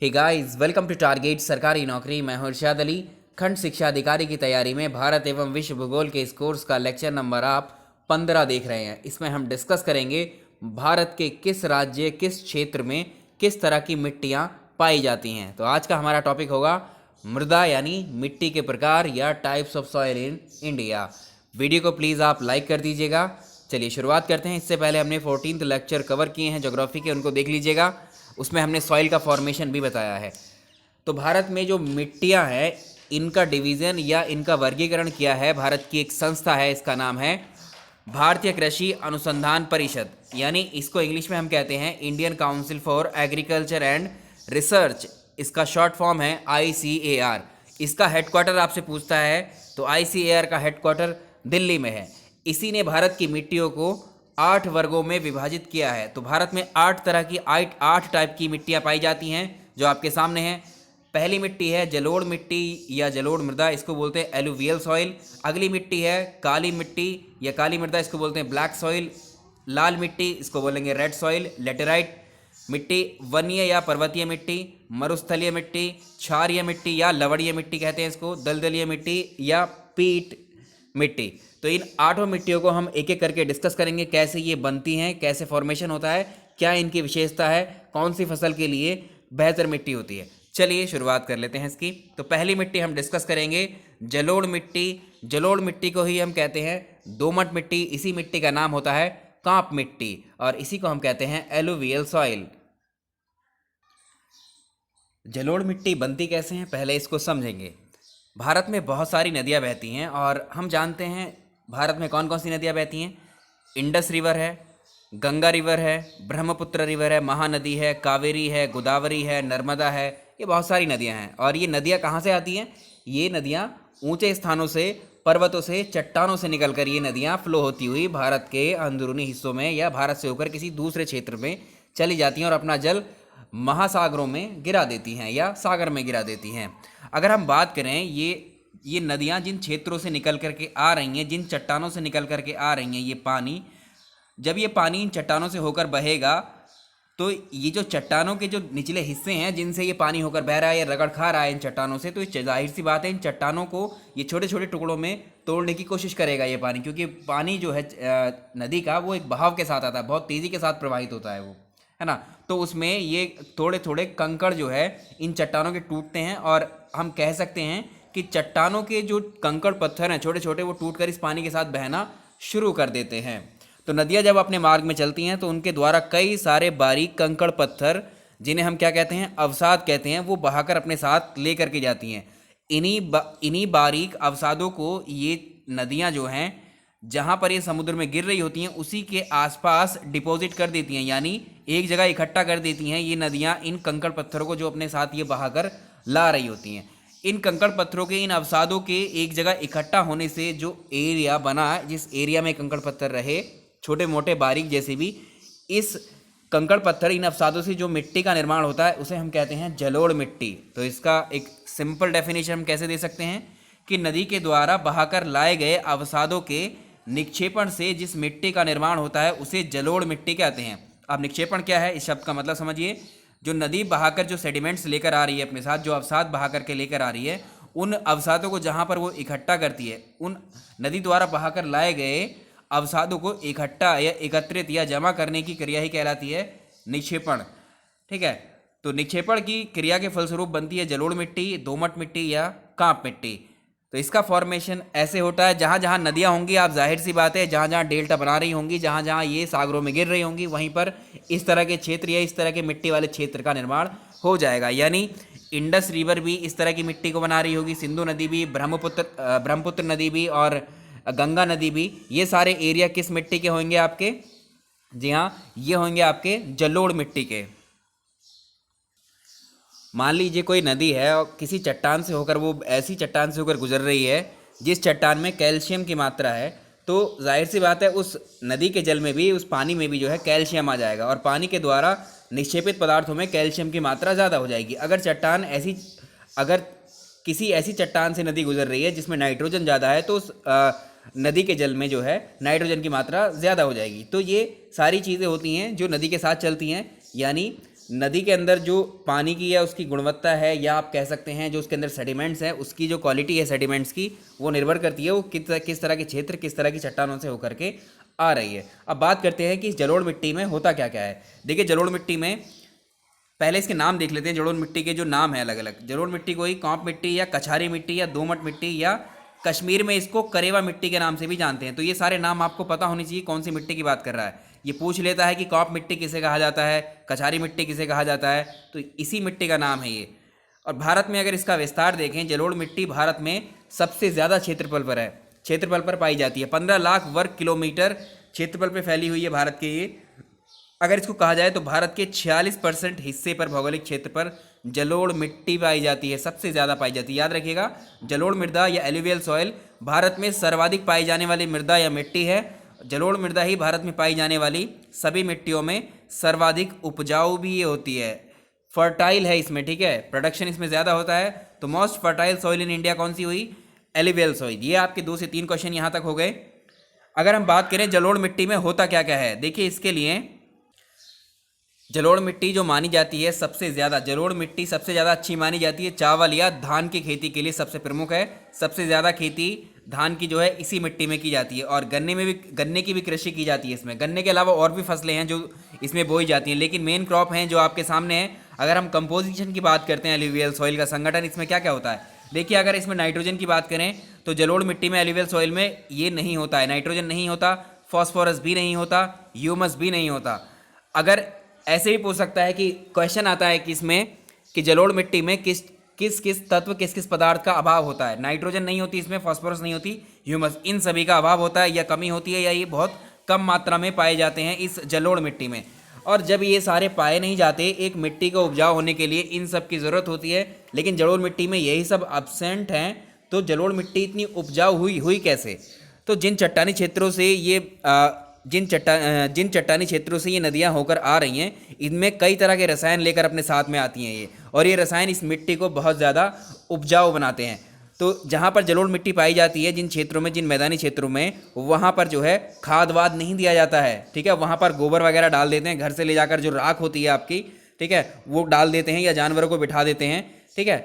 Hey guys, welcome to target सरकारी नौकरी। मैं हूं इरशाद अली। खंड शिक्षा अधिकारी की तैयारी में भारत एवं विश्व भूगोल के इस कोर्स का लेक्चर नंबर आप 15 देख रहे हैं। इसमें हम डिस्कस करेंगे भारत के किस राज्य, किस क्षेत्र में किस तरह की मिट्टियां पाई जाती हैं। तो आज का हमारा टॉपिक होगा मृदा यानी मिट्टी के प्रकार या types of soil in India. Video को प्लीज़ आप लाइक कर दीजिएगा। चलिए शुरुआत करते हैं। इससे पहले हमने 14th लेक्चर कवर किए हैं ज्योग्राफी के, उनको देख लीजिएगा। उसमें हमने सॉइल का फॉर्मेशन भी बताया है। तो भारत में जो मिट्टियां हैं, इनका डिवीज़न या इनका वर्गीकरण किया है भारत की एक संस्था है, इसका नाम है भारतीय कृषि अनुसंधान परिषद, यानी इसको इंग्लिश में हम कहते हैं Indian council for agriculture and research. इसका शॉर्ट फॉर्म है ICAR। इसका हेडक्वार्टर आपसे पूछता है तो ICAR का हेडक्वार्टर दिल्ली में है। इसी ने भारत की मिट्टियों को 8 वर्गों में विभाजित किया है। तो भारत में 8 तरह की 8 टाइप की मिट्टियाँ पाई जाती हैं जो आपके सामने हैं। पहली मिट्टी है जलोढ़ मिट्टी या जलोढ़ मृदा, इसको बोलते हैं एलुवियल सॉइल। अगली मिट्टी है काली मिट्टी या काली मृदा, इसको बोलते हैं ब्लैक सॉइल। लाल मिट्टी, इसको बोलेंगे रेड सॉइल, लेटेराइट मिट्टी। वनीय या पर्वतीय मिट्टी, मरुस्थलीय मिट्टी, क्षारीय मिट्टी या लवणीय मिट्टी कहते हैं इसको, दलदलीय मिट्टी या पीट मिट्टी। तो इन 8 मिट्टियों को हम एक एक करके डिस्कस करेंगे, कैसे ये बनती हैं, कैसे फॉर्मेशन होता है, क्या इनकी विशेषता है, कौन सी फसल के लिए बेहतर मिट्टी होती है। चलिए शुरुआत कर लेते हैं इसकी। तो पहली मिट्टी हम डिस्कस करेंगे जलोढ़ मिट्टी। जलोढ़ मिट्टी को ही हम कहते हैं दोमट मिट्टी। इसी मिट्टी का नाम होता है कांप मिट्टी और इसी को हम कहते हैं एलुवियल सॉइल। जलोढ़ मिट्टी बनती कैसे हैं, पहले इसको समझेंगे। भारत में बहुत सारी नदियाँ बहती हैं और हम जानते हैं भारत में कौन कौन सी नदियाँ बहती हैं। इंडस रिवर है, गंगा रिवर है, ब्रह्मपुत्र रिवर है, महानदी है, कावेरी है, गोदावरी है, नर्मदा है। ये बहुत सारी नदियाँ हैं। और ये नदियाँ कहाँ से आती हैं? ये नदियाँ ऊंचे स्थानों से, पर्वतों से, चट्टानों से निकलकर ये नदियाँ फ्लो होती हुई भारत के अंदरूनी हिस्सों में या भारत से होकर किसी दूसरे क्षेत्र में चली जाती हैं और अपना जल महासागरों में गिरा देती हैं या सागर में गिरा देती हैं। अगर हम बात करें ये नदियाँ जिन क्षेत्रों से निकल करके आ रही हैं, जिन चट्टानों से निकल करके आ रही हैं, ये पानी, जब ये पानी इन चट्टानों से होकर बहेगा तो ये जो चट्टानों के जो निचले हिस्से हैं जिनसे ये पानी होकर बह रहा है या रगड़ खा रहा है इन चट्टानों से, तो ये जाहिर सी बात है इन चट्टानों को ये छोटे छोटे टुकड़ों में तोड़ने की कोशिश करेगा ये पानी, क्योंकि पानी जो है नदी का वो एक बहाव के साथ आता है, बहुत तेज़ी के साथ प्रवाहित होता है वो, है ना। तो उसमें ये थोड़े थोड़े कंकड़ जो है इन चट्टानों के टूटते हैं और हम कह सकते हैं कि चट्टानों के जो कंकड़ पत्थर हैं छोटे छोटे, वो टूटकर इस पानी के साथ बहना शुरू कर देते हैं। तो नदियाँ जब अपने मार्ग में चलती हैं तो उनके द्वारा कई सारे बारीक कंकड़ पत्थर, जिन्हें हम क्या कहते हैं, अवसाद कहते हैं, वो बहाकर अपने साथ ले करके जाती हैं। इन्हीं बारीक अवसादों को ये नदियाँ जो हैं जहाँ पर ये समुद्र में गिर रही होती हैं उसी के आसपास डिपॉजिट कर देती हैं, यानी एक जगह इकट्ठा कर देती हैं ये नदियाँ इन कंकड़ पत्थरों को जो अपने साथ ये बहाकर ला रही होती हैं। इन कंकड़ पत्थरों के, इन अवसादों के एक जगह इकट्ठा होने से जो एरिया बना, जिस एरिया में कंकड़ पत्थर रहे, छोटे मोटे बारीक जैसे भी, इस कंकड़ पत्थर, इन अवसादों से जो मिट्टी का निर्माण होता है उसे हम कहते हैं जलोढ़ मिट्टी। तो इसका एक सिंपल डेफिनेशन हम कैसे दे सकते हैं कि नदी के द्वारा बहाकर लाए गए अवसादों के निक्षेपण से जिस मिट्टी का निर्माण होता है उसे जलोढ़ मिट्टी कहते हैं। अब निक्षेपण क्या है, इस शब्द का मतलब समझिए। जो नदी बहाकर जो सेडिमेंट्स लेकर आ रही है अपने साथ, जो अवसाद बहा करके लेकर आ रही है, उन अवसादों को जहाँ पर वो इकट्ठा करती है, उन नदी द्वारा बहाकर लाए गए अवसादों को इकट्ठा या एकत्रित या जमा करने की क्रिया ही कहलाती है निक्षेपण। ठीक है, तो निक्षेपण की क्रिया के फलस्वरूप बनती है जलोढ़ मिट्टी, दोमट मिट्टी या कांप मिट्टी। तो इसका फॉर्मेशन ऐसे होता है, जहाँ जहाँ नदियाँ होंगी, आप जाहिर सी बात है जहाँ जहाँ डेल्टा बना रही होंगी, जहाँ जहाँ ये सागरों में गिर रही होंगी, वहीं पर इस तरह के क्षेत्र या इस तरह के मिट्टी वाले क्षेत्र का निर्माण हो जाएगा। यानी इंडस रिवर भी इस तरह की मिट्टी को बना रही होगी, सिंधु नदी भी, ब्रह्मपुत्र नदी भी और गंगा नदी भी। ये सारे एरिया किस मिट्टी के होंगे आपके? जी हाँ, ये होंगे आपके जलोढ़ मिट्टी के। मान लीजिए कोई नदी है और किसी चट्टान से होकर, वो ऐसी चट्टान से होकर गुजर रही है जिस चट्टान में कैल्शियम की मात्रा है, तो जाहिर सी बात है उस नदी के जल में भी, उस पानी में भी जो है कैल्शियम आ जाएगा और पानी के द्वारा निक्षेपित पदार्थों में कैल्शियम की मात्रा ज़्यादा हो जाएगी। अगर किसी ऐसी चट्टान से नदी गुजर रही है जिसमें नाइट्रोजन ज़्यादा है, तो उस नदी के जल में जो है नाइट्रोजन की मात्रा ज़्यादा हो जाएगी। तो ये सारी चीज़ें होती हैं जो नदी के साथ चलती हैं, यानी नदी के अंदर जो पानी की या उसकी गुणवत्ता है, या आप कह सकते हैं जो उसके अंदर सेडिमेंट्स हैं उसकी जो क्वालिटी है सेडिमेंट्स की, वो निर्भर करती है वो किस तरह के क्षेत्र, किस तरह की चट्टानों से होकर के आ रही है। अब बात करते हैं कि जलोढ़ मिट्टी में होता क्या क्या है। देखिए जलोढ़ मिट्टी में पहले इसके नाम देख लेते हैं। जलोढ़ मिट्टी के जो नाम है अलग अलग, जलोढ़ मिट्टी को ही कौंप मिट्टी या कछारी मिट्टी या दोमट मिट्टी या कश्मीर में इसको करेवा मिट्टी के नाम से भी जानते हैं। तो ये सारे नाम आपको पता होनी चाहिए कौन सी मिट्टी की बात कर रहा है। ये पूछ लेता है कि कौंप मिट्टी किसे कहा जाता है, कछारी मिट्टी किसे कहा जाता है, तो इसी मिट्टी का नाम है ये। और भारत में अगर इसका विस्तार देखें, जलोढ़ मिट्टी भारत में सबसे ज़्यादा क्षेत्रफल पर पाई जाती है। 15 लाख वर्ग किलोमीटर क्षेत्रफल पर फैली हुई है भारत के ये। अगर इसको कहा जाए तो भारत के 46% हिस्से पर, भौगोलिक क्षेत्र पर जलोढ़ मिट्टी पाई जाती है, सबसे ज़्यादा पाई जाती है। याद रखिएगा, जलोढ़ मृदा या एलुवियल सॉइल भारत में सर्वाधिक पाई जाने वाली मृदा या मिट्टी है। जलोढ़ मृदा ही भारत में पाई जाने वाली सभी मिट्टियों में सर्वाधिक उपजाऊ भी ये होती है, फर्टाइल है इसमें, ठीक है, प्रोडक्शन इसमें ज़्यादा होता है। तो most fertile soil in India कौन सी हुई? Alluvial soil. ये आपके 2 से 3 क्वेश्चन यहाँ तक हो गए। अगर हम बात करें जलोढ़ मिट्टी में होता क्या क्या है, देखिए इसके लिए जलोढ़ मिट्टी जो मानी जाती है सबसे ज़्यादा, जलोढ़ मिट्टी सबसे ज़्यादा अच्छी मानी जाती है चावल या धान की खेती के लिए, सबसे प्रमुख है। सबसे ज़्यादा खेती धान की जो है इसी मिट्टी में की जाती है। और गन्ने की भी कृषि की जाती है इसमें। गन्ने के अलावा और भी फसलें हैं जो इसमें बोई जाती हैं, लेकिन मेन क्रॉप हैं जो आपके सामने है। अगर हम कंपोजिशन की बात करते हैं एलुवियल सॉइल का संगठन, इसमें क्या क्या होता है, देखिए अगर इसमें नाइट्रोजन की बात करें तो जलोढ़ मिट्टी में एलुवियल सॉइल में ये नहीं होता है, नाइट्रोजन नहीं होता, फॉस्फोरस भी नहीं होता, ह्यूमस भी नहीं होता। अगर ऐसे भी पूछ सकता है कि क्वेश्चन आता है कि इसमें कि जलोढ़ मिट्टी में किस किस तत्व, किस पदार्थ का अभाव होता है। नाइट्रोजन नहीं होती इसमें, फॉस्फोरस नहीं होती, ह्यूमस, इन सभी का अभाव होता है या कमी होती है, या ये बहुत कम मात्रा में पाए जाते हैं इस जलोढ़ मिट्टी में। और जब ये सारे पाए नहीं जाते, एक मिट्टी को उपजाऊ होने के लिए इन सब की ज़रूरत होती है, लेकिन जलोढ़ मिट्टी में यही सब एब्सेंट हैं। तो जलोढ़ मिट्टी इतनी उपजाऊ हुई कैसे? तो जिन चट्टानी क्षेत्रों से ये नदियां होकर आ रही हैं, इनमें कई तरह के रसायन लेकर अपने साथ में आती हैं ये, और ये रसायन इस मिट्टी को बहुत ज़्यादा उपजाऊ बनाते हैं। तो जहाँ पर जलोढ़ मिट्टी पाई जाती है, जिन क्षेत्रों में, जिन मैदानी क्षेत्रों में, वहाँ पर जो है खाद वाद नहीं दिया जाता है, ठीक है। वहाँ पर गोबर वगैरह डाल देते हैं, घर से ले जाकर जो राख होती है आपकी, ठीक है, वो डाल देते हैं या जानवरों को बिठा देते हैं, ठीक है।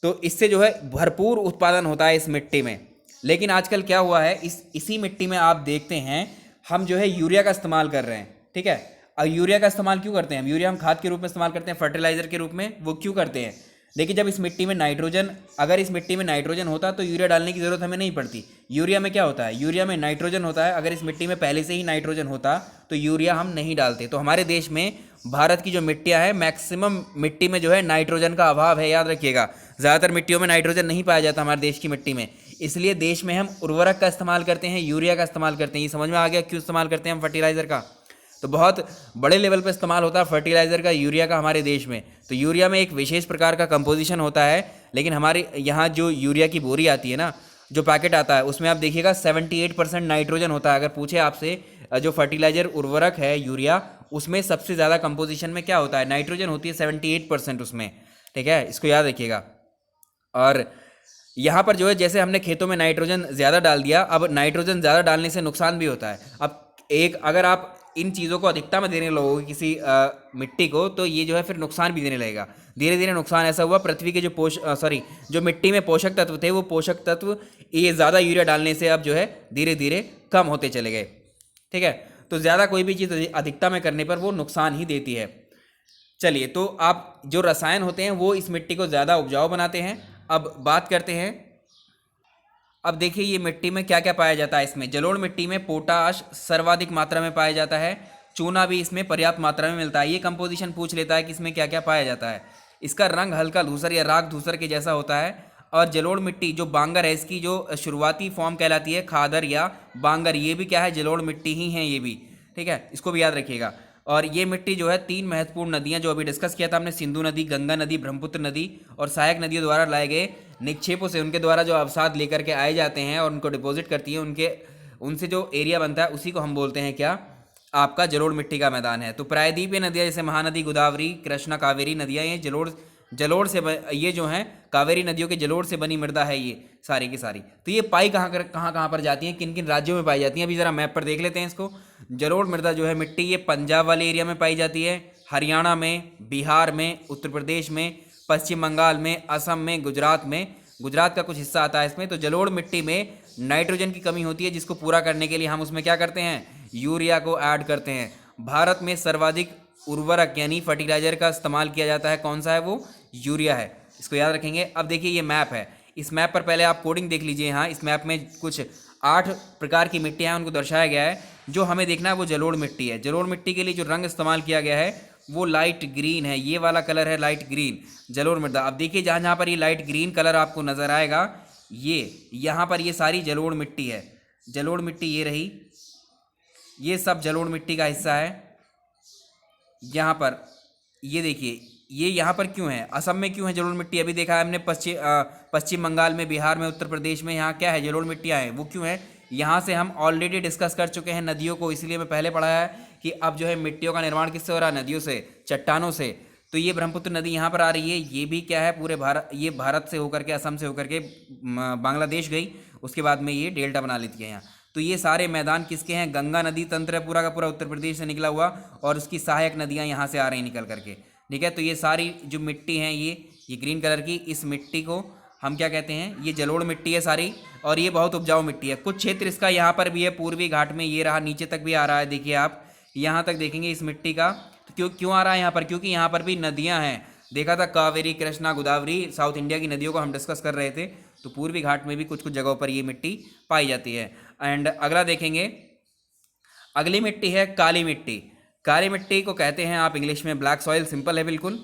तो इससे जो है भरपूर उत्पादन होता है इस मिट्टी में। लेकिन आजकल क्या हुआ है, इसी मिट्टी में आप देखते हैं हम जो है यूरिया का इस्तेमाल कर रहे हैं, ठीक है। अब यूरिया का इस्तेमाल क्यों करते हैं? यूरिया हम खाद के रूप में इस्तेमाल करते हैं, फर्टिलाइजर के रूप में, वो क्यों करते हैं? देखिए जब इस मिट्टी में नाइट्रोजन, अगर इस मिट्टी में नाइट्रोजन होता तो यूरिया डालने की ज़रूरत हमें नहीं पड़ती। यूरिया में क्या होता है? यूरिया में नाइट्रोजन होता है। अगर इस मिट्टी में पहले से ही नाइट्रोजन होता तो यूरिया हम नहीं डालते। तो हमारे देश में, भारत की जो मिट्टियाँ हैं, मैक्सिमम मिट्टी में जो है नाइट्रोजन का अभाव है, याद रखिएगा। ज़्यादातर मिट्टियों में नाइट्रोजन नहीं पाया जाता हमारे देश की मिट्टी में, इसलिए देश में हम उर्वरक का इस्तेमाल करते हैं, यूरिया का इस्तेमाल करते हैं। ये समझ में आ गया क्यों इस्तेमाल करते हैं हम फर्टिलाइज़र का? तो बहुत बड़े लेवल पर इस्तेमाल होता है फर्टिलाइज़र का, यूरिया का हमारे देश में। तो यूरिया में एक विशेष प्रकार का कंपोजिशन होता है, लेकिन हमारे यहाँ जो यूरिया की बोरी आती है ना, जो पैकेट आता है, उसमें आप देखिएगा 78% नाइट्रोजन होता है। अगर पूछे आपसे जो फर्टिलाइज़र उर्वरक है यूरिया, उसमें सबसे ज़्यादा कंपोजिशन में क्या होता है? नाइट्रोजन होती है 78% उसमें, ठीक है, इसको याद रखिएगा। और यहाँ पर जो है, जैसे हमने खेतों में नाइट्रोजन ज़्यादा डाल दिया, अब नाइट्रोजन ज़्यादा डालने से नुकसान भी होता है। अब अगर आप इन चीज़ों को अधिकता में देने लगोगे किसी मिट्टी को, तो ये जो है फिर नुकसान भी देने लगेगा। धीरे धीरे नुकसान ऐसा हुआ, पृथ्वी के जो मिट्टी में पोषक तत्व थे, वो पोषक तत्व ये ज़्यादा यूरिया डालने से अब जो है धीरे धीरे कम होते चले गए, ठीक है। तो ज़्यादा कोई भी चीज़ अधिकता में करने पर वो नुकसान ही देती है। चलिए, तो आप जो रसायन होते हैं वो इस मिट्टी को ज़्यादा उपजाऊ बनाते हैं। अब बात करते हैं, अब देखिए ये मिट्टी में क्या क्या पाया जाता है। इसमें जलोढ़ मिट्टी में पोटाश सर्वाधिक मात्रा में पाया जाता है, चूना भी इसमें पर्याप्त मात्रा में मिलता है। ये कंपोजिशन पूछ लेता है कि इसमें क्या क्या पाया जाता है। इसका रंग हल्का धूसर या राख धूसर के जैसा होता है। और जलोढ़ मिट्टी जो बांगर है, इसकी जो शुरुआती फॉर्म कहलाती है खादर या बांगर, ये भी क्या है? जलोढ़ मिट्टी ही है ये भी, ठीक है, इसको भी याद रखिएगा। और ये मिट्टी जो है 3 महत्वपूर्ण नदियां जो अभी डिस्कस किया था हमने, सिंधु नदी, गंगा नदी, ब्रह्मपुत्र नदी और सहायक नदियों द्वारा लाए गए निक्षेपों से, उनके द्वारा जो अवसाद लेकर के आए जाते हैं और उनको डिपॉजिट करती है, उनसे जो एरिया बनता है उसी को हम बोलते हैं क्या? आपका जलोढ़ मिट्टी का मैदान है। तो प्रायद्वीपीय नदियाँ जैसे महानदी, गोदावरी, कृष्णा, कावेरी नदियाँ, ये जलोढ़ से ये जो हैं कावेरी नदियों के जलोढ़ से बनी मृदा है ये सारी की सारी। तो ये पाई कहाँ पर जाती हैं, किन किन राज्यों में पाई जाती हैं? अभी ज़रा मैप पर देख लेते हैं इसको। जलोढ़ मृदा जो है मिट्टी, ये पंजाब वाले एरिया में पाई जाती है, हरियाणा में, बिहार में, उत्तर प्रदेश में, पश्चिम बंगाल में, असम में, गुजरात में, गुजरात का कुछ हिस्सा आता है इसमें। तो जलोढ़ मिट्टी में नाइट्रोजन की कमी होती है, जिसको पूरा करने के लिए हम उसमें क्या करते हैं, यूरिया को ऐड करते हैं। भारत में सर्वाधिक उर्वरक यानी फर्टिलाइजर का इस्तेमाल किया जाता है, कौन सा है वो, यूरिया है, इसको याद रखेंगे। अब देखिए ये मैप है, इस मैप पर पहले आप कोडिंग देख लीजिए। यहाँ इस मैप में कुछ 8 प्रकार की मिट्टियाँ हैं, उनको दर्शाया गया है। जो हमें देखना है वो जलोढ़ मिट्टी है। जलोढ़ मिट्टी के लिए जो रंग इस्तेमाल किया गया है वो लाइट ग्रीन है, ये वाला कलर है लाइट ग्रीन, जलोढ़ मृदा। अब देखिए जहाँ जहाँ पर ये लाइट ग्रीन कलर आपको नज़र आएगा, ये यहाँ पर ये सारी जलोढ़ मिट्टी है। जलोढ़ मिट्टी ये रही, ये सब जलोढ़ मिट्टी का हिस्सा है। यहाँ पर ये देखिए, ये यहाँ पर क्यों है, असम में क्यों है जलोढ़ मिट्टी, अभी देखा है हमने पश्चिम बंगाल में, बिहार में, उत्तर प्रदेश में, यहाँ क्या है, जलोढ़ मिट्टियाँ हैं। वो क्यों है, यहाँ से हम ऑलरेडी डिस्कस कर चुके हैं नदियों को, इसलिए मैं पहले पढ़ा है कि अब जो है मिट्टियों का निर्माण किससे हो रहा है, नदियों से, चट्टानों से। तो ये ब्रह्मपुत्र नदी यहाँ पर आ रही है, ये भी क्या है, पूरे भारत, ये भारत से होकर के, असम से होकर के बांग्लादेश गई, उसके बाद में ये डेल्टा बना लेती है यहाँ। तो ये सारे मैदान किसके हैं, गंगा नदी तंत्र है पूरा का पूरा उत्तर प्रदेश से निकला हुआ, और उसकी सहायक नदियाँ यहाँ से आ रही हैं निकल करके, ठीक है। तो ये सारी जो मिट्टी हैं, ये ग्रीन कलर की, इस मिट्टी को हम क्या कहते हैं, ये जलोढ़ मिट्टी है सारी, और ये बहुत उपजाऊ मिट्टी है। कुछ क्षेत्र इसका यहाँ पर भी है, पूर्वी घाट में ये रहा, नीचे तक भी आ रहा है, देखिए आप यहाँ तक देखेंगे इस मिट्टी का। तो क्यों आ रहा है यहाँ पर, क्योंकि यहाँ पर भी नदियाँ हैं। देखा था कावेरी, कृष्णा, गोदावरी, साउथ इंडिया की नदियों को हम डिस्कस कर रहे थे। तो पूर्वी घाट में भी कुछ कुछ जगहों पर ये मिट्टी पाई जाती है। एंड अगला देखेंगे, अगली मिट्टी है काली मिट्टी। काली मिट्टी को कहते हैं आप इंग्लिश में ब्लैक सॉइल, सिंपल है बिल्कुल।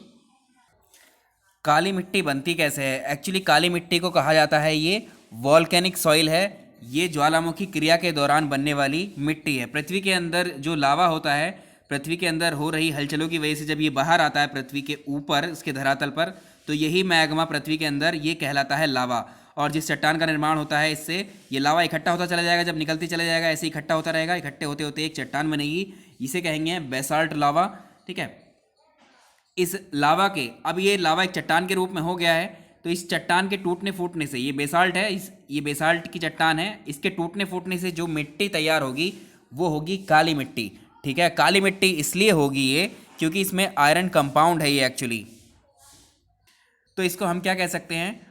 काली मिट्टी बनती कैसे है, एक्चुअली काली मिट्टी को कहा जाता है ये वॉल्केनिक सॉइल है। ये ज्वालामुखी क्रिया के दौरान बनने वाली मिट्टी है। पृथ्वी के अंदर जो लावा होता है, पृथ्वी के अंदर हो रही हलचलों की वजह से जब ये बाहर आता है पृथ्वी के ऊपर, इसके धरातल पर, तो यही मैग्मा पृथ्वी के अंदर ये कहलाता है लावा। और जिस चट्टान का निर्माण होता है, इससे ये लावा इकट्ठा होता चला जाएगा, जब निकलते चला जाएगा ऐसे इकट्ठा होता रहेगा, इकट्ठे होते होते एक चट्टान बनेगी, इसे कहेंगे बेसाल्ट लावा, ठीक है। इस लावा के, अब ये लावा एक चट्टान के रूप में हो गया है, तो इस चट्टान के टूटने फूटने से, ये बेसाल्ट है, ये बेसाल्ट की चट्टान है, इसके टूटने फूटने से जो मिट्टी तैयार होगी वो होगी काली मिट्टी, ठीक है। काली मिट्टी इसलिए होगी ये क्योंकि इसमें आयरन कंपाउंड है ये एक्चुअली। तो इसको हम क्या कह सकते हैं,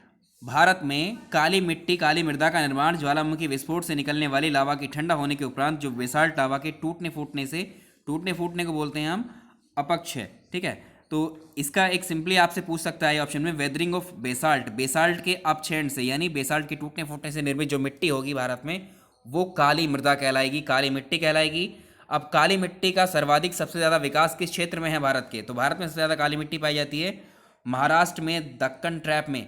भारत में काली मिट्टी, काली मृदा का निर्माण ज्वालामुखी विस्फोट से निकलने वाली लावा की ठंडा होने के उपरांत जो बेसाल्ट लावा के टूटने फूटने को बोलते हैं हम अपक्ष है, ठीक है। तो इसका एक सिंपली आपसे पूछ सकता है ऑप्शन में, वेदरिंग ऑफ बेसाल्ट, बेसाल्ट के अपक्षेण से यानी बेसाल्ट के टूटने फूटने से निर्मित जो मिट्टी होगी भारत में वो काली मृदा कहलाएगी, काली मिट्टी कहलाएगी। अब काली मिट्टी का सर्वाधिक सबसे ज़्यादा विकास किस क्षेत्र में है भारत के, तो भारत में सबसे ज़्यादा काली मिट्टी पाई जाती है महाराष्ट्र में, दक्कन ट्रैप में,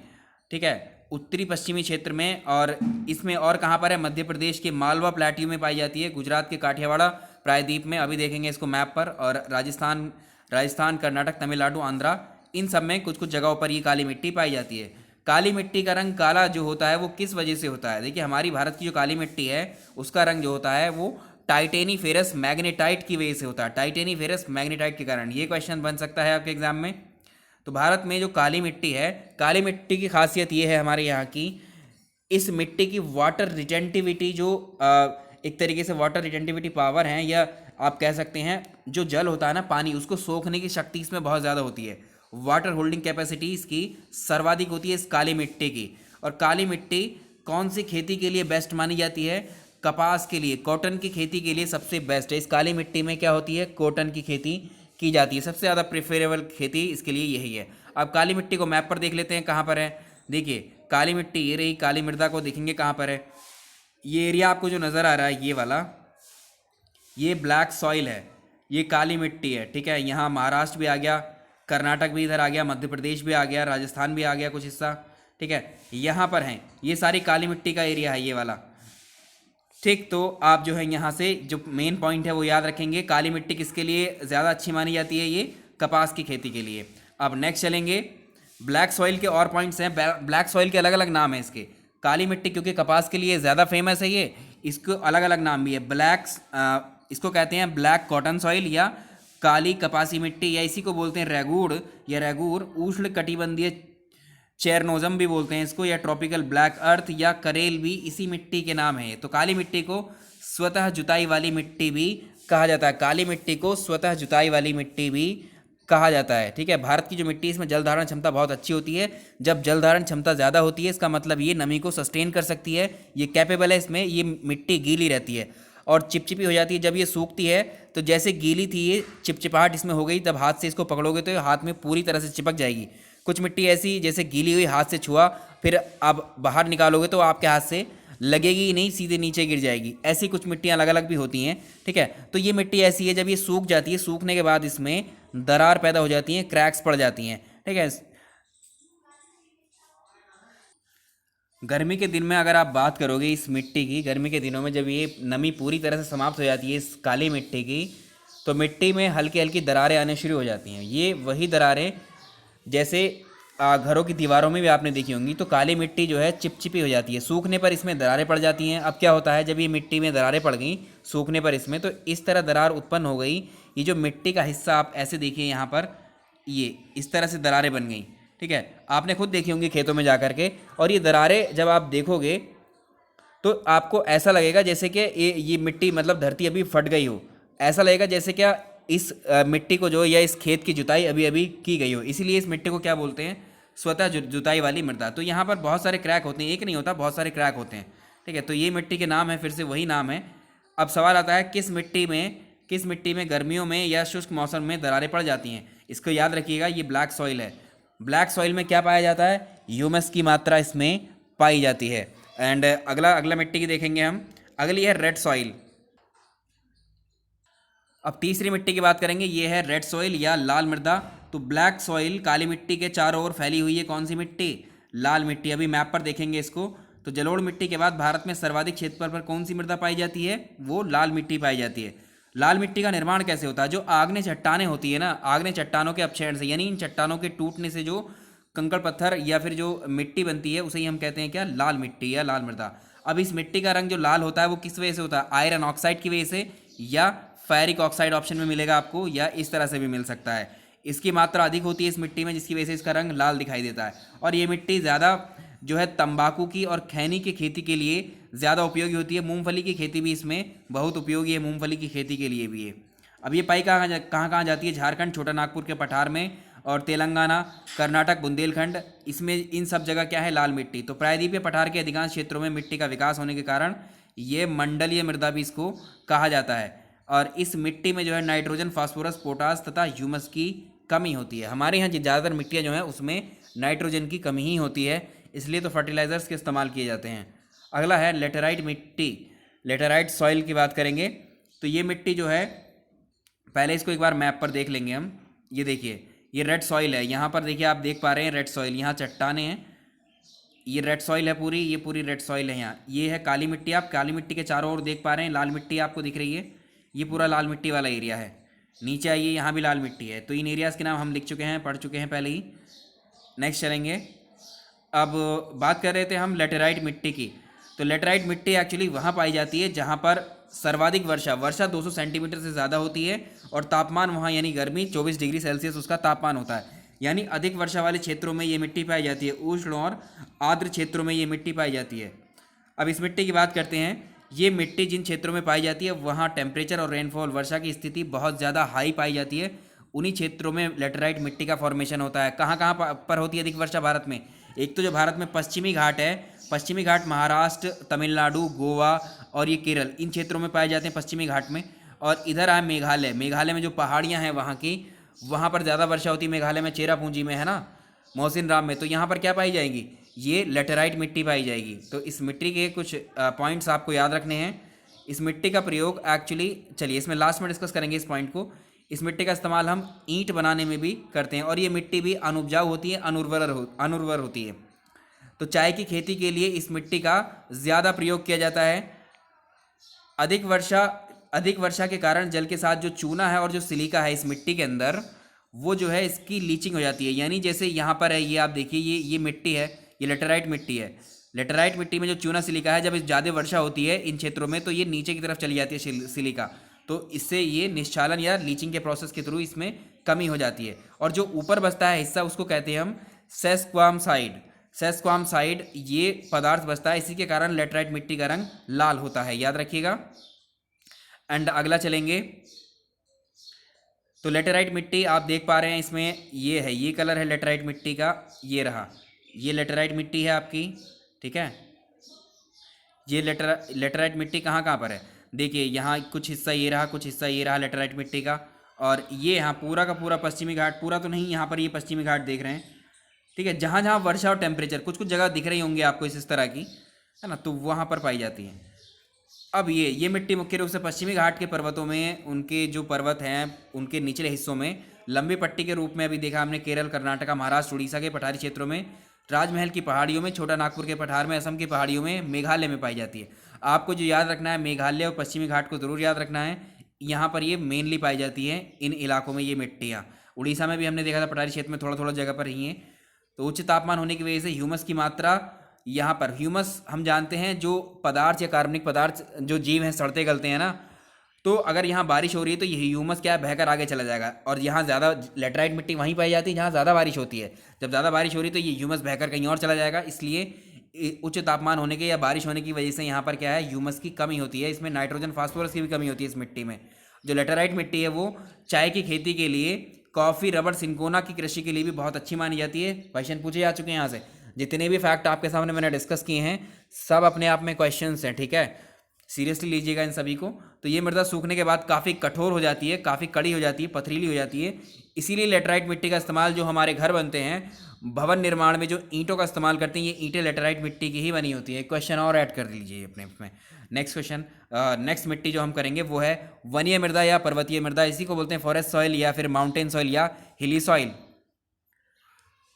ठीक है, उत्तरी पश्चिमी क्षेत्र में। और इसमें और कहाँ पर है, मध्य प्रदेश के मालवा प्लेट्यू में पाई जाती है, गुजरात के काठियावाड़ प्रायद्वीप में, अभी देखेंगे इसको मैप पर, और राजस्थान, कर्नाटक, तमिलनाडु, आंध्रा, इन सब में कुछ कुछ जगहों पर ये काली मिट्टी पाई जाती है। काली मिट्टी का रंग काला जो होता है वो किस वजह से होता है, देखिए हमारी भारत की जो काली मिट्टी है उसका रंग जो होता है वो टाइटेनी फेरस मैग्नेटाइट की वजह से होता है, टाइटेनी फेरस मैग्नेटाइट के कारण। ये क्वेश्चन बन सकता है आपके एग्जाम में। तो भारत में जो काली मिट्टी है, काली मिट्टी की खासियत ये है हमारे यहाँ की, इस मिट्टी की वाटर रिटेंटिविटी जो एक तरीके से वाटर रिटेंटिविटी पावर है, या आप कह सकते हैं जो जल होता है ना, पानी, उसको सोखने की शक्ति इसमें बहुत ज़्यादा होती है। वाटर होल्डिंग कैपेसिटी इसकी सर्वाधिक होती है इस काली मिट्टी की। और काली मिट्टी कौन सी खेती के लिए बेस्ट मानी जाती है, कपास के लिए, कॉटन की खेती के लिए सबसे बेस्ट है। इस काली मिट्टी में क्या होती है, कॉटन की खेती की जाती है, सबसे ज़्यादा प्रेफरेबल खेती इसके लिए यही है। अब काली मिट्टी को मैप पर देख लेते हैं कहाँ पर है। देखिए काली मिट्टी ये रही, काली मृदा को देखेंगे कहाँ पर है। ये एरिया आपको जो नज़र आ रहा है, ये वाला, ये ब्लैक सॉइल है, ये काली मिट्टी है, ठीक है। यहाँ महाराष्ट्र भी आ गया, कर्नाटक भी इधर आ गया, मध्य प्रदेश भी आ गया, राजस्थान भी आ गया कुछ हिस्सा, ठीक है। यहाँ पर हैं, ये सारी काली मिट्टी का एरिया है ये वाला, ठीक। तो आप जो है यहाँ से जो मेन पॉइंट है वो याद रखेंगे, काली मिट्टी किसके लिए ज़्यादा अच्छी मानी जाती है, ये कपास की खेती के लिए। अब नेक्स्ट चलेंगे, ब्लैक सॉइल के और पॉइंट्स हैं। ब्लैक सॉइल के अलग अलग नाम हैं इसके। काली मिट्टी क्योंकि कपास के लिए ज़्यादा फेमस है ये, इसको अलग अलग नाम भी है। इसको कहते हैं ब्लैक कॉटन सॉइल या काली कपासी मिट्टी, या इसी को बोलते हैं रेगूड़ या रेगूर, उष्ण कटिबंधीय चेरनोजम भी बोलते हैं इसको, या ट्रॉपिकल ब्लैक अर्थ या करेल भी इसी मिट्टी के नाम है। तो काली मिट्टी को स्वतः जुताई वाली मिट्टी भी कहा जाता है, काली मिट्टी को स्वतः जुताई वाली मिट्टी भी कहा जाता है। ठीक है, भारत की जो मिट्टी है इसमें जल धारण क्षमता बहुत अच्छी होती है। जब जल धारण क्षमता ज़्यादा होती है इसका मतलब ये नमी को सस्टेन कर सकती है, ये कैपेबल है, इसमें ये मिट्टी गीली रहती है और चिपचिपी हो जाती है। जब ये सूखती है तो जैसे गीली थी ये चिपचिपाहट इसमें हो गई, तब हाथ से इसको पकड़ोगे तो ये हाथ में पूरी तरह से चिपक जाएगी। कुछ मिट्टी ऐसी जैसे गीली हुई, हाथ से छुआ, फिर आप बाहर निकालोगे तो आपके हाथ से लगेगी ही नहीं, सीधे नीचे गिर जाएगी। ऐसी कुछ मिट्टियाँ अलग अलग भी होती हैं। ठीक है, तो ये मिट्टी ऐसी है, जब ये सूख जाती है, सूखने के बाद इसमें दरार पैदा हो जाती हैं, क्रैक्स पड़ जाती हैं। ठीक है, गर्मी के दिन में अगर आप बात करोगे इस मिट्टी की, गर्मी के दिनों में जब ये नमी पूरी तरह से समाप्त हो जाती है इस काली मिट्टी की, तो मिट्टी में हल्की हल्की दरारें आने शुरू हो जाती हैं। ये वही दरारें जैसे घरों की दीवारों में भी आपने देखी होंगी, तो काली मिट्टी जो है चिपचिपी हो जाती है, सूखने पर इसमें दरारें पड़ जाती हैं। अब क्या होता है, जब ये मिट्टी में दरारें पड़ गई सूखने पर इसमें, तो इस तरह दरार उत्पन्न हो गई। ये जो मिट्टी का हिस्सा आप ऐसे देखिए यहाँ पर, ये इस तरह से दरारें बन गई। ठीक है, आपने खुद देखी होंगी खेतों में जा कर के, और ये दरारें जब आप देखोगे तो आपको ऐसा लगेगा जैसे कि ये मिट्टी मतलब धरती अभी फट गई हो। ऐसा लगेगा जैसे क्या इस मिट्टी को जो या इस खेत की जुताई अभी अभी की गई हो। इसीलिए इस मिट्टी को क्या बोलते हैं, स्वतः जुताई वाली मृदा। तो यहाँ पर बहुत सारे क्रैक होते हैं, एक नहीं होता, बहुत सारे क्रैक होते हैं। ठीक है, तो ये मिट्टी के नाम है, फिर से वही नाम है। अब सवाल आता है किस मिट्टी में गर्मियों में या शुष्क मौसम में दरारें पड़ जाती हैं। इसको याद रखिएगा, ये ब्लैक सॉइल है। ब्लैक सॉइल में क्या पाया जाता है, ह्यूमस की मात्रा इसमें पाई जाती है। एंड अगला अगला मिट्टी की देखेंगे हम, अगली है रेड सॉइल। अब तीसरी मिट्टी की बात करेंगे, ये है रेड सॉइल या लाल मृदा। तो ब्लैक सॉइल काली मिट्टी के चारों ओर फैली हुई है कौन सी मिट्टी, लाल मिट्टी। अभी मैप पर देखेंगे इसको, तो जलोढ़ मिट्टी के बाद भारत में सर्वाधिक क्षेत्रफल पर कौन सी मृदा पाई जाती है, वो लाल मिट्टी पाई जाती है। लाल मिट्टी का निर्माण कैसे होता है, जो आग्नेय चट्टानें होती है ना, आग्नेय चट्टानों के अपक्षेपण से, यानी इन चट्टानों के टूटने से जो कंकड़ पत्थर या फिर जो मिट्टी बनती है उसे ही हम कहते हैं क्या, लाल मिट्टी या लाल मृदा। अब इस मिट्टी का रंग जो लाल होता है वो किस वजह से होता है, आयरन ऑक्साइड की वजह से, या फेरिक ऑक्साइड ऑप्शन में मिलेगा आपको, या इस तरह से भी मिल सकता है। इसकी मात्रा अधिक होती है इस मिट्टी में, जिसकी वजह से इसका रंग लाल दिखाई देता है। और ये मिट्टी ज़्यादा जो है तंबाकू की और खैनी की खेती के लिए ज़्यादा उपयोगी होती है। मूंगफली की खेती भी इसमें बहुत उपयोगी है, मूंगफली की खेती के लिए भी है। अब ये पाई कहाँ जाती है, झारखंड, छोटा नागपुर के पठार में, और तेलंगाना, कर्नाटक, बुंदेलखंड, इसमें इन सब जगह क्या है, लाल मिट्टी। तो प्रायद्वीपीय पठार के अधिकांश क्षेत्रों में मिट्टी का विकास होने के कारण ये मंडलीय मृदा भी इसको कहा जाता है। और इस मिट्टी में जो है नाइट्रोजन, फास्फोरस, पोटास तथा ह्यूमस की कमी होती है। हमारे यहाँ ज़्यादातर मिट्टियाँ जो हैं उसमें नाइट्रोजन की कमी ही होती है, इसलिए तो फर्टिलाइज़र्स के इस्तेमाल किए जाते हैं। अगला है लेटेराइट मिट्टी, लेटेराइट सॉइल की बात करेंगे। तो ये मिट्टी जो है, पहले इसको एक बार मैप पर देख लेंगे हम। ये देखिए, ये रेड सॉइल है, यहाँ पर देखिए आप देख पा रहे हैं रेड सॉइल, यहाँ चट्टाने हैं, ये रेड सॉइल है पूरी, ये पूरी रेड सॉइल है। यहाँ ये है काली मिट्टी, आप काली मिट्टी के चारों ओर देख पा रहे हैं लाल मिट्टी आपको दिख रही है, ये पूरा लाल मिट्टी वाला एरिया है। नीचे आइए, यहाँ भी लाल मिट्टी है। तो इन एरियाज़ के नाम हम लिख चुके हैं, पढ़ चुके हैं पहले ही। नेक्स्ट चलेंगे, अब बात कर रहे थे हम लेटेराइट मिट्टी की। तो लेटेराइट मिट्टी एक्चुअली वहाँ पाई जाती है जहाँ पर सर्वाधिक वर्षा 200 सेंटीमीटर से ज़्यादा होती है, और तापमान वहाँ यानी गर्मी 24 डिग्री सेल्सियस उसका तापमान होता है। यानी अधिक वर्षा वाले क्षेत्रों में ये मिट्टी पाई जाती है, उष्ण और आर्द्र क्षेत्रों में ये मिट्टी पाई जाती है। अब इस मिट्टी की बात करते हैं। ये मिट्टी जिन क्षेत्रों में पाई जाती है वहाँ टेम्परेचर और रेनफॉल, वर्षा की स्थिति बहुत ज़्यादा हाई पाई जाती है। उन्हीं क्षेत्रों में लेटेराइट मिट्टी का फॉर्मेशन होता है। कहाँ कहाँ पर होती है अधिक वर्षा भारत में, एक तो जो भारत में पश्चिमी घाट है, पश्चिमी घाट महाराष्ट्र, तमिलनाडु, गोवा और ये केरल, इन क्षेत्रों में पाए जाते हैं पश्चिमी घाट में। और इधर है मेघालय, मेघालय में जो पहाड़ियाँ हैं वहाँ की, वहाँ पर ज़्यादा वर्षा होती है। मेघालय में चेरापूंजी में है ना, मोहसिन राम में, तो यहाँ पर क्या पाई जाएगी, ये लेटेराइट मिट्टी पाई जाएगी। तो इस मिट्टी के कुछ पॉइंट्स आपको याद रखने हैं। इस मिट्टी का प्रयोग एक्चुअली, चलिए इसमें लास्ट में डिस्कस करेंगे इस पॉइंट को। इस मिट्टी का इस्तेमाल हम ईंट बनाने में भी करते हैं, और ये मिट्टी भी अनुपजाऊ होती है, अनुर्वर होती है। तो चाय की खेती के लिए इस मिट्टी का ज़्यादा प्रयोग किया जाता है। अधिक वर्षा के कारण जल के साथ जो चूना है और जो सिलिका है इस मिट्टी के अंदर, वो जो है इसकी लीचिंग हो जाती है। यानी जैसे यहाँ पर है, ये आप देखिए, ये मिट्टी है, ये लेटेराइट मिट्टी है। लेटेराइट मिट्टी में जो चूना सिलिका है, जब ज़्यादा वर्षा होती है इन क्षेत्रों में, तो ये नीचे की तरफ चली जाती है सिलिका। तो इससे ये निश्चालन या लीचिंग के प्रोसेस के थ्रू इसमें कमी हो जाती है। और जो ऊपर बचता है हिस्सा, उसको कहते हैं हम सेस्क्वामसाइड। सेस्क्वामसाइड ये पदार्थ बचता है, इसी के कारण लेटेराइट मिट्टी का रंग लाल होता है, याद रखिएगा। एंड अगला चलेंगे, तो लेटेराइट मिट्टी आप देख पा रहे हैं, इसमें ये है, ये कलर है लेटेराइट मिट्टी का, ये रहा, ये लेटेराइट मिट्टी है आपकी, ठीक है। ये लेटेराइट मिट्टी कहाँ कहाँ पर है, देखिए यहाँ कुछ हिस्सा ये रहा, कुछ हिस्सा ये रहा लेटेराइट मिट्टी का, और ये यहाँ पूरा का पूरा पश्चिमी घाट, पूरा तो नहीं, यहाँ पर ये पश्चिमी घाट देख रहे हैं, ठीक है। जहाँ जहाँ वर्षा और टेम्परेचर कुछ कुछ जगह दिख रही होंगी आपको इस तरह की, है ना, तो वहाँ पर पाई जाती है। अब ये मिट्टी मुख्य रूप से पश्चिमी घाट के पर्वतों में, उनके जो पर्वत हैं उनके निचले हिस्सों में लंबी पट्टी के रूप में अभी देखा हमने केरल, कर्नाटका, महाराष्ट्र, उड़ीसा के पठारी क्षेत्रों में, राजमहल की पहाड़ियों में, छोटा नागपुर के पठार में, असम की पहाड़ियों में, मेघालय में पाई जाती है। आपको जो याद रखना है, मेघालय और पश्चिमी घाट को ज़रूर याद रखना है, यहाँ पर ये मेनली पाई जाती है इन इलाकों में ये मिट्टियाँ। उड़ीसा में भी हमने देखा था पठारी क्षेत्र में थोड़ा थोड़ा जगह पर ही हैं। तो उच्च तापमान होने की वजह से ह्यूमस की मात्रा, यहाँ पर ह्यूमस हम जानते हैं जो पदार्थ या कार्बनिक पदार्थ जो जीव हैं सड़ते गलते हैं ना, तो अगर यहाँ बारिश हो रही है तो ये ह्यूमस क्या है, बहकर आगे चला जाएगा, और यहाँ ज़्यादा लेटराइट मिट्टी वहीं पाई जाती है जहाँ ज़्यादा बारिश होती है। जब ज़्यादा बारिश हो रही है तो ये ह्यूमस बहकर कहीं और चला जाएगा, इसलिए उच्च तापमान होने के या बारिश होने की वजह से यहाँ पर क्या है, ह्यूमस की कमी होती है, इसमें नाइट्रोजन फास्फोरस की भी कमी होती है इस मिट्टी में। जो लेटराइट मिट्टी है वो चाय की खेती के लिए, कॉफ़ी, रबड़, सिंकोना की कृषि के लिए भी बहुत अच्छी मानी जाती है। क्वेश्चन पूछे जा चुके हैं यहाँ से, जितने भी फैक्ट आपके सामने मैंने डिस्कस किए हैं सब अपने आप में क्वेश्चंस हैं, ठीक है, सीरियसली लीजिएगा इन सभी को। तो ये मृदा सूखने के बाद काफ़ी कठोर हो जाती है, काफ़ी कड़ी हो जाती है, पथरीली हो जाती है, इसीलिए लेटराइट मिट्टी का इस्तेमाल, जो हमारे घर बनते हैं, भवन निर्माण में जो ईंटों का इस्तेमाल करते हैं, ये ईंटें लेटराइट मिट्टी की ही बनी होती है। क्वेश्चन और ऐड कर लीजिए अपने इसमें। नेक्स्ट क्वेश्चन, नेक्स्ट मिट्टी जो हम करेंगे वो है वनीय मृदा या पर्वतीय मृदा, इसी को बोलते हैं फॉरेस्ट सॉइल या फिर माउंटेन सॉइल या हिली सॉइल।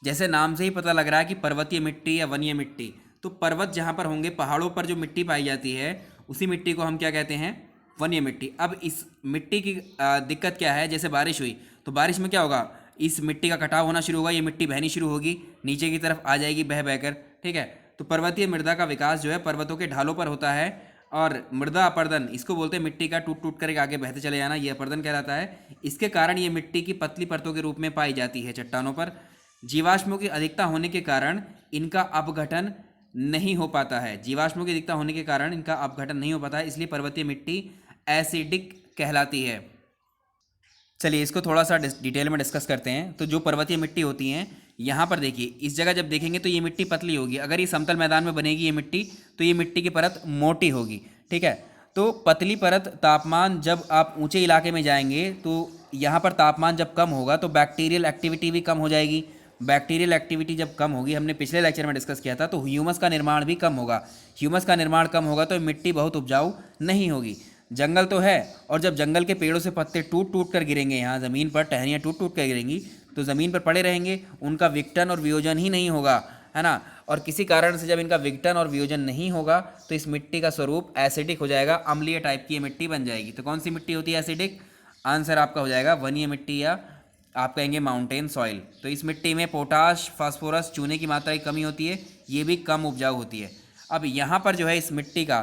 जैसे नाम से ही पता लग रहा है कि पर्वतीय मिट्टी या वनीय मिट्टी, तो पर्वत जहाँ पर होंगे, पहाड़ों पर जो मिट्टी पाई जाती है उसी मिट्टी को हम क्या कहते हैं, वनीय मिट्टी। अब इस मिट्टी की दिक्कत क्या है, जैसे बारिश हुई तो बारिश में क्या होगा, इस मिट्टी का कटाव होना शुरू होगा, ये मिट्टी बहनी शुरू होगी, नीचे की तरफ आ जाएगी बह बहकर, ठीक है। तो पर्वतीय मृदा का विकास जो है पर्वतों के ढालों पर होता है, और मृदा अपर्दन इसको बोलते हैं, मिट्टी का टूट टूट करके आगे बहते चले जाना, ये अपर्दन कहलाता है। इसके कारण ये मिट्टी की पतली परतों के रूप में पाई जाती है चट्टानों पर। जीवाश्मों की अधिकता होने के कारण इनका अपघटन नहीं हो पाता है, जीवाश्मों की अधिकता होने के कारण इनका अपघटन नहीं हो पाता है, इसलिए पर्वतीय मिट्टी एसिडिक कहलाती है। चलिए इसको थोड़ा सा डिटेल में डिस्कस करते हैं। तो जो पर्वतीय मिट्टी होती हैं, यहाँ पर देखिए, इस जगह जब देखेंगे तो ये मिट्टी पतली होगी, अगर ये समतल मैदान में बनेगी ये मिट्टी, तो ये मिट्टी की परत मोटी होगी, ठीक है। तो पतली परत, तापमान, जब आप ऊंचे इलाके में जाएंगे तो यहाँ पर तापमान जब कम होगा तो बैक्टीरियल एक्टिविटी भी कम हो जाएगी। बैक्टीरियल एक्टिविटी जब कम होगी, हमने पिछले लेक्चर में डिस्कस किया था, तो ह्यूमस का निर्माण भी कम होगा। ह्यूमस का निर्माण कम होगा तो मिट्टी बहुत उपजाऊ नहीं होगी। जंगल तो है, और जब जंगल के पेड़ों से पत्ते टूट टूट कर गिरेंगे, यहाँ ज़मीन पर टहनियाँ टूट टूट कर गिरेंगी, तो ज़मीन पर पड़े रहेंगे, उनका विघटन और वियोजन ही नहीं होगा, है ना। और किसी कारण से जब इनका विघटन और वियोजन नहीं होगा तो इस मिट्टी का स्वरूप एसिडिक हो जाएगा, अम्लीय टाइप की ये मिट्टी बन जाएगी। तो कौन सी मिट्टी होती है एसिडिक, आंसर आपका हो जाएगा वनीय मिट्टी या आप कहेंगे माउंटेन सॉइल। तो इस मिट्टी में पोटाश, फास्फोरस, चूने की मात्रा की कमी होती है, ये भी कम उपजाऊ होती है। अब यहाँ पर जो है इस मिट्टी का,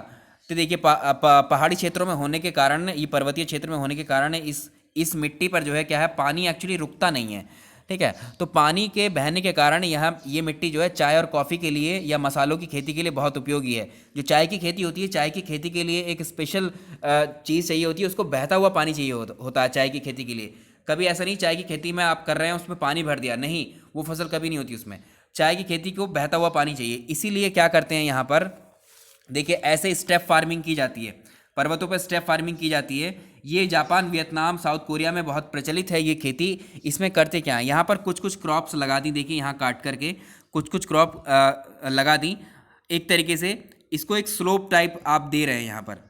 तो देखिए पहाड़ी क्षेत्रों में होने के कारण, ये पर्वतीय क्षेत्र में होने के कारण इस मिट्टी पर जो है क्या है, पानी एक्चुअली रुकता नहीं है, ठीक है। तो पानी के बहने के कारण यहाँ ये मिट्टी जो है चाय और कॉफ़ी के लिए या मसालों की खेती के लिए बहुत उपयोगी है। जो चाय की खेती होती है, चाय की खेती के लिए एक स्पेशल चीज़ चाहिए होती है, उसको बहता हुआ पानी चाहिए होता है चाय की खेती के लिए। कभी ऐसा नहीं चाय की खेती में आप कर रहे हैं उसमें पानी भर दिया, नहीं, वो फसल कभी नहीं होती उसमें। चाय की खेती को बहता हुआ पानी चाहिए, इसीलिए क्या करते हैं यहाँ पर, देखिए ऐसे स्टेप फार्मिंग की जाती है, पर्वतों पर स्टेप फार्मिंग की जाती है। ये जापान, वियतनाम, साउथ कोरिया में बहुत प्रचलित है ये खेती। इसमें करते क्या है, यहाँ पर कुछ कुछ क्रॉप्स लगा दी, देखिए यहाँ काट करके कुछ कुछ क्रॉप लगा दी, एक तरीके से इसको एक स्लोप टाइप आप दे रहे हैं यहाँ पर।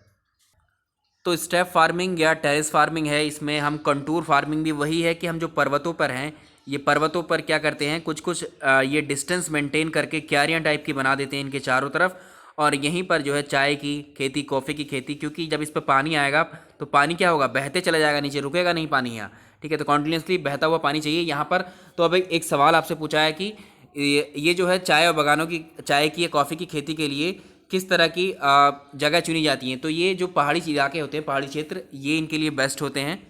तो स्टेप फार्मिंग या टेरेस फार्मिंग है, इसमें हम कंटूर फार्मिंग भी वही है कि हम जो पर्वतों पर हैं, ये पर्वतों पर क्या करते हैं, कुछ कुछ ये डिस्टेंस मेंटेन करके क्यारियाँ टाइप की बना देते हैं इनके चारों तरफ, और यहीं पर जो है चाय की खेती, कॉफ़ी की खेती, क्योंकि जब इस पर पानी आएगा तो पानी क्या होगा, बहते चला जाएगा नीचे, रुकेगा नहीं पानी यहाँ, ठीक है। तो कॉन्टिन्यूसली बहता हुआ पानी चाहिए यहाँ पर। तो अब एक सवाल आपसे पूछा है कि ये जो है चाय और बागानों की, चाय की या कॉफ़ी की खेती के लिए किस तरह की जगह चुनी जाती हैं, तो ये जो पहाड़ी इलाके होते हैं, पहाड़ी क्षेत्र, ये इनके लिए बेस्ट होते हैं।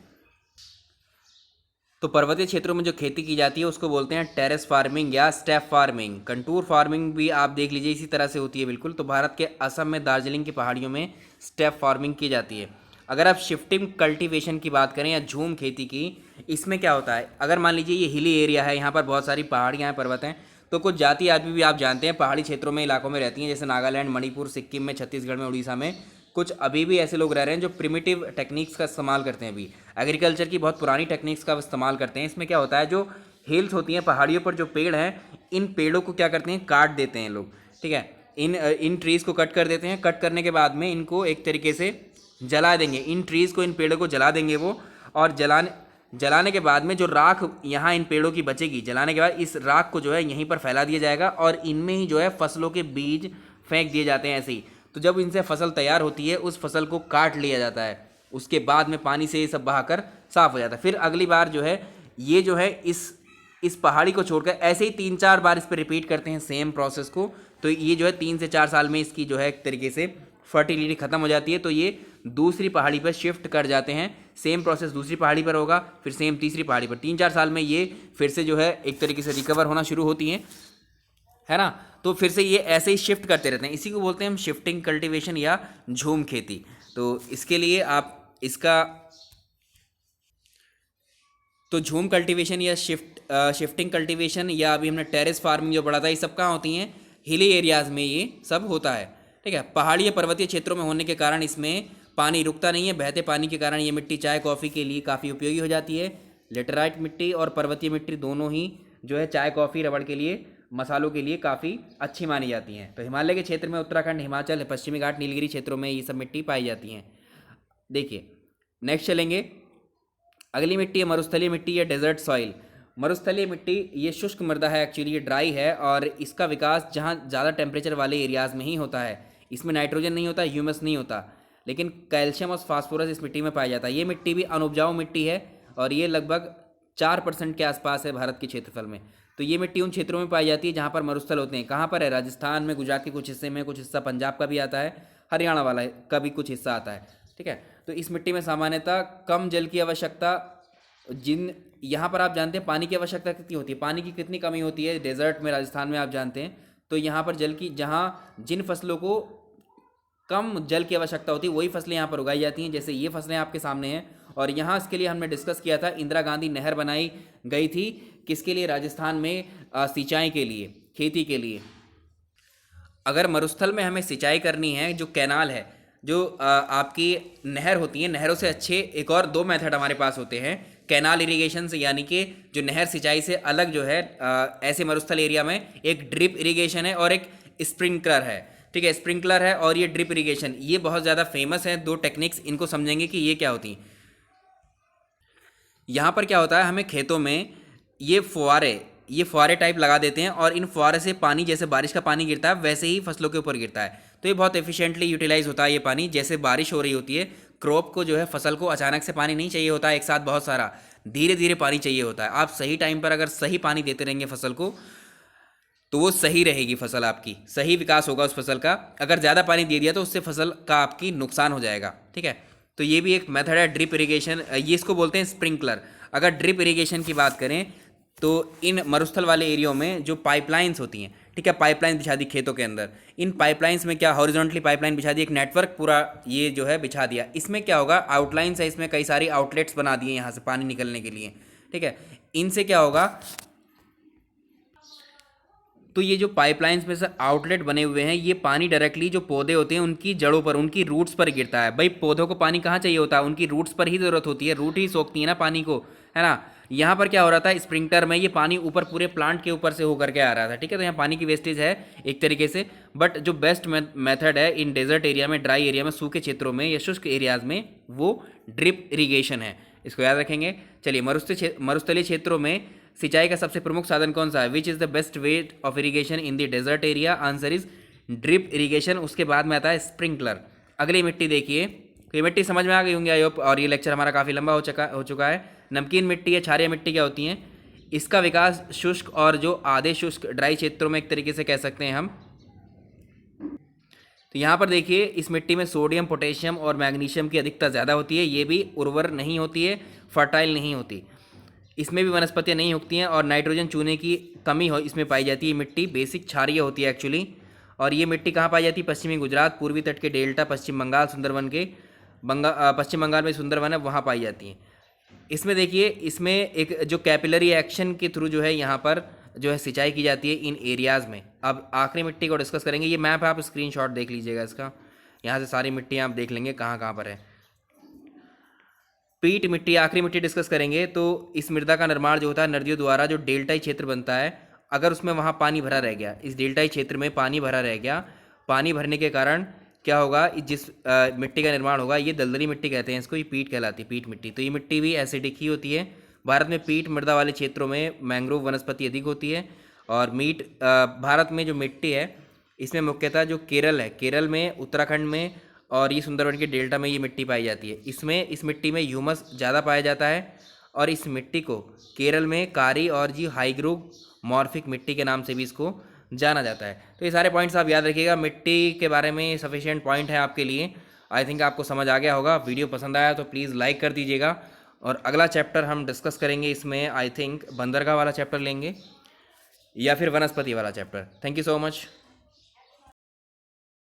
तो पर्वतीय क्षेत्रों में जो खेती की जाती है उसको बोलते हैं टेरेस फार्मिंग या स्टेप फार्मिंग। कंटूर फार्मिंग भी आप देख लीजिए इसी तरह से होती है बिल्कुल। तो भारत के असम में दार्जिलिंग की पहाड़ियों में स्टेप फार्मिंग की जाती है। अगर आप शिफ्टिंग कल्टीवेशन की बात करें या झूम खेती की, इसमें क्या होता है, अगर मान लीजिए ये हिली एरिया है, यहाँ पर बहुत सारी पहाड़ियाँ हैं, पर्वत हैं, तो कुछ जाति आदमी भी आप जानते हैं पहाड़ी क्षेत्रों में, इलाकों में रहती हैं, जैसे नागालैंड, मणिपुर, सिक्किम में, छत्तीसगढ़ में, उड़ीसा में कुछ अभी भी ऐसे लोग रह रहे हैं जो प्रिमिटिव टेक्निक्स का इस्तेमाल करते हैं, अभी एग्रीकल्चर की बहुत पुरानी टेक्निक्स का इस्तेमाल करते हैं। इसमें क्या होता है, जो हिल्स होती हैं, पहाड़ियों पर जो पेड़ हैं, इन पेड़ों को क्या करते हैं, काट देते हैं लोग, ठीक है। इन ट्रीज़ को कट कर देते हैं। कट करने के बाद में इनको एक तरीके से जला देंगे, इन ट्रीज़ को, इन पेड़ों को जला देंगे वो, और जलाने के बाद में जो राख यहाँ इन पेड़ों की बचेगी, जलाने के बाद इस राख को जो है यहीं पर फैला दिया जाएगा, और इनमें ही जो है फसलों के बीज फेंक दिए जाते हैं ऐसे ही। तो जब इनसे फसल तैयार होती है, उस फसल को काट लिया जाता है, उसके बाद में पानी से ये सब बहाकर साफ़ हो जाता है। फिर अगली बार जो है ये जो है इस पहाड़ी को छोड़कर ऐसे ही 3-4 बार इस पर रिपीट करते हैं सेम प्रोसेस को। तो ये जो है 3 से 4 साल में इसकी जो है एक तरीके से फर्टिलिटी ख़त्म हो जाती है, तो ये दूसरी पहाड़ी पर शिफ्ट कर जाते हैं। सेम प्रोसेस दूसरी पहाड़ी पर होगा, फिर सेम तीसरी पहाड़ी पर। 3-4 साल में ये फिर से जो है एक तरीके से रिकवर होना शुरू होती हैं, है ना। तो फिर से ये ऐसे ही शिफ्ट करते रहते हैं, इसी को बोलते हैं हम शिफ्टिंग कल्टीवेशन या झूम खेती। तो इसके लिए आप इसका तो झूम कल्टीवेशन या शिफ्टिंग कल्टीवेशन, या अभी हमने टेरेस फार्मिंग जो पढ़ा था, ये सब कहाँ होती हैं, हिली एरियाज़ में ये सब होता है, ठीक है। पहाड़ी या पर्वतीय क्षेत्रों में होने के कारण इसमें पानी रुकता नहीं है, बहते पानी के कारण ये मिट्टी चाय कॉफ़ी के लिए काफ़ी उपयोगी हो जाती है। लेटराइट मिट्टी और पर्वतीय मिट्टी दोनों ही जो है चाय कॉफ़ी रबड़ के लिए, मसालों के लिए काफ़ी अच्छी मानी जाती हैं। तो हिमालय के क्षेत्र में उत्तराखंड, हिमाचल, पश्चिमी घाट, नीलगिरी क्षेत्रों में ये सब मिट्टी पाई जाती हैं। देखिए नेक्स्ट चलेंगे, अगली मिट्टी है मरुस्थलीय मिट्टी या डेजर्ट सॉइल। मरुस्थलीय मिट्टी ये शुष्क मृदा है, एक्चुअली ये ड्राई है, और इसका विकास जहाँ ज़्यादा टेम्परेचर वाले एरियाज़ में ही होता है। इसमें नाइट्रोजन नहीं होता, ह्यूमस नहीं होता, लेकिन कैल्शियम और फास्फोरस इस मिट्टी में पाया जाता है। ये मिट्टी भी अनुपजाऊ मिट्टी है, और ये लगभग 4% के आसपास है भारत के क्षेत्रफल में। तो ये मिट्टी उन क्षेत्रों में पाई जाती है जहाँ पर मरुस्थल होते हैं। कहाँ पर है, राजस्थान में, गुजरात के कुछ हिस्से में, कुछ हिस्सा पंजाब का भी आता है, हरियाणा वाला का भी कुछ हिस्सा आता है, ठीक है। तो इस मिट्टी में सामान्यतः कम जल की आवश्यकता, यहाँ पर आप जानते हैं पानी की आवश्यकता कितनी होती है, पानी की कितनी कमी होती है डेजर्ट में, राजस्थान में आप जानते हैं। तो यहाँ पर जल की, जहाँ जिन फसलों को कम जल की आवश्यकता होती है वही फसलें यहाँ पर उगाई जाती हैं, जैसे ये फसलें आपके सामने हैं। और यहाँ इसके लिए हमने डिस्कस किया था, इंदिरा गांधी नहर बनाई गई थी, किसके लिए, राजस्थान में सिंचाई के लिए, खेती के लिए। अगर मरुस्थल में हमें सिंचाई करनी है, जो कैनाल है, जो आपकी नहर होती है, नहरों से अच्छे एक और 2 मेथड हमारे पास होते हैं कैनाल इरिगेशन से, यानी कि जो नहर सिंचाई से अलग जो है ऐसे मरुस्थल एरिया में एक ड्रिप इरिगेशन है और एक स्प्रिंकलर है, ठीक है। स्प्रिंकलर है और ये ड्रिप इरिगेशन, ये बहुत ज़्यादा फेमस है। 2 टेक्निक्स, इनको समझेंगे कि ये क्या होती हैं। यहाँ पर क्या होता है, हमें खेतों में ये फुहारे टाइप लगा देते हैं, और इन फुहारे से पानी, जैसे बारिश का पानी गिरता है वैसे ही फसलों के ऊपर गिरता है। तो ये बहुत एफिशिएंटली यूटिलाइज होता है ये पानी। जैसे बारिश हो रही होती है, क्रॉप को जो है, फसल को अचानक से पानी नहीं चाहिए होता है एक साथ बहुत सारा, धीरे धीरे पानी चाहिए होता है। आप सही टाइम पर अगर सही पानी देते रहेंगे फसल को, तो वो सही रहेगी फसल, आपकी सही विकास होगा उस फसल का। अगर ज़्यादा पानी दे दिया तो उससे फसल का आपकी नुकसान हो जाएगा, ठीक है। तो ये भी एक मेथड है ड्रिप इरिगेशन, ये इसको बोलते हैं स्प्रिंकलर। अगर ड्रिप इरिगेशन की बात करें तो इन मरुस्थल वाले एरियो में जो पाइपलाइंस होती हैं, ठीक है, पाइपलाइन बिछा दी खेतों के अंदर। इन पाइपलाइंस में क्या, हॉरिजॉन्टली पाइपलाइन बिछा दी, एक नेटवर्क पूरा ये जो है बिछा दिया। इसमें क्या होगा, आउटलाइंस है, इसमें कई सारी आउटलेट्स बना दिए यहाँ से पानी निकलने के लिए, ठीक है। इनसे क्या होगा, तो ये जो पाइपलाइंस में से आउटलेट बने हुए हैं, ये पानी डायरेक्टली जो पौधे होते हैं उनकी जड़ों पर, उनकी रूट्स पर गिरता है। भाई पौधों को पानी कहाँ चाहिए होता है, उनकी रूट्स पर ही ज़रूरत होती है, रूट ही सोखती है ना पानी को, है ना। यहाँ पर क्या हो रहा था, स्प्रिंकलर में ये पानी ऊपर पूरे प्लांट के ऊपर से होकर के आ रहा था, ठीक है। तो यहाँ पानी की वेस्टेज है एक तरीके से, बट जो बेस्ट मेथड है इन डेजर्ट एरिया में, ड्राई एरिया में, सूखे क्षेत्रों में या शुष्क एरियाज में, वो ड्रिप इरीगेशन है। इसको याद रखेंगे। चलिए, मरुस्थलीय क्षेत्रों में सिंचाई का सबसे प्रमुख साधन कौन सा है, which is the best way of irrigation in the desert area, answer is drip irrigation. उसके बाद में आता है स्प्रिंकलर। अगली मिट्टी देखिए, तो ये मिट्टी समझ में आ गई होंगी आई होप, और ये लेक्चर हमारा काफ़ी लंबा हो चुका है। नमकीन मिट्टी या क्षारीय मिट्टी क्या होती हैं, इसका विकास शुष्क और जो आधे शुष्क ड्राई क्षेत्रों में एक तरीके से कह सकते हैं हम। तो यहाँ पर देखिए, इस मिट्टी में सोडियम, पोटेशियम और मैग्नीशियम की अधिकता ज़्यादा होती है। ये भी उर्वर नहीं होती है, फर्टाइल नहीं होती, इसमें भी वनस्पतियाँ नहीं उगती हैं, और नाइट्रोजन चूने की कमी हो इसमें पाई जाती है। मिट्टी बेसिक क्षारीय होती है एक्चुअली। और ये मिट्टी कहाँ पाई जाती है, पश्चिमी गुजरात, पूर्वी तट के डेल्टा, पश्चिम बंगाल, सुंदरवन के पश्चिम बंगाल में सुंदरवन है वहाँ पाई जाती हैं। इसमें देखिए, इसमें एक जो कैपिलरी एक्शन के थ्रू जो है यहाँ पर जो है सिंचाई की जाती है इन एरियाज़ में। अब आखिरी मिट्टी को डिस्कस करेंगे। ये मैप आप स्क्रीनशॉट देख लीजिएगा इसका, यहाँ से सारी मिट्टी आप देख लेंगे कहाँ कहाँ पर है। पीट मिट्टी, आखिरी मिट्टी डिस्कस करेंगे। तो इस मृदा का निर्माण जो होता है नदियों द्वारा, जो डेल्टाई क्षेत्र बनता है, अगर उसमें वहाँ पानी भरा रह गया, इस डेल्टाई क्षेत्र में पानी भरा रह गया, पानी भरने के कारण क्या होगा, जिस मिट्टी का निर्माण होगा, ये दलदली मिट्टी कहते हैं इसको, ये पीट कहलाती है, पीट मिट्टी। तो ये मिट्टी भी एसिडिक ही होती है। भारत में पीट मृदा वाले क्षेत्रों में मैंग्रोव वनस्पति अधिक होती है। और भारत में जो मिट्टी है इसमें मुख्यतः जो केरल है, केरल में, उत्तराखंड में और ये सुंदरवन के डेल्टा में ये मिट्टी पाई जाती है। इस मिट्टी में ह्यूमस ज़्यादा पाया जाता है और इस मिट्टी को केरल में कारी और जी हाइग्रो मॉर्फिक मिट्टी के नाम से भी इसको जाना जाता है। तो ये सारे पॉइंट्स आप याद रखिएगा। मिट्टी के बारे में सफिशिएंट पॉइंट है आपके लिए। आई थिंक आपको समझ आ गया होगा। वीडियो पसंद आया तो प्लीज़ लाइक कर दीजिएगा। और अगला चैप्टर हम डिस्कस करेंगे, इसमें आई थिंक बंदरगाह वाला चैप्टर लेंगे या फिर वनस्पति वाला chapter. Thank you so much.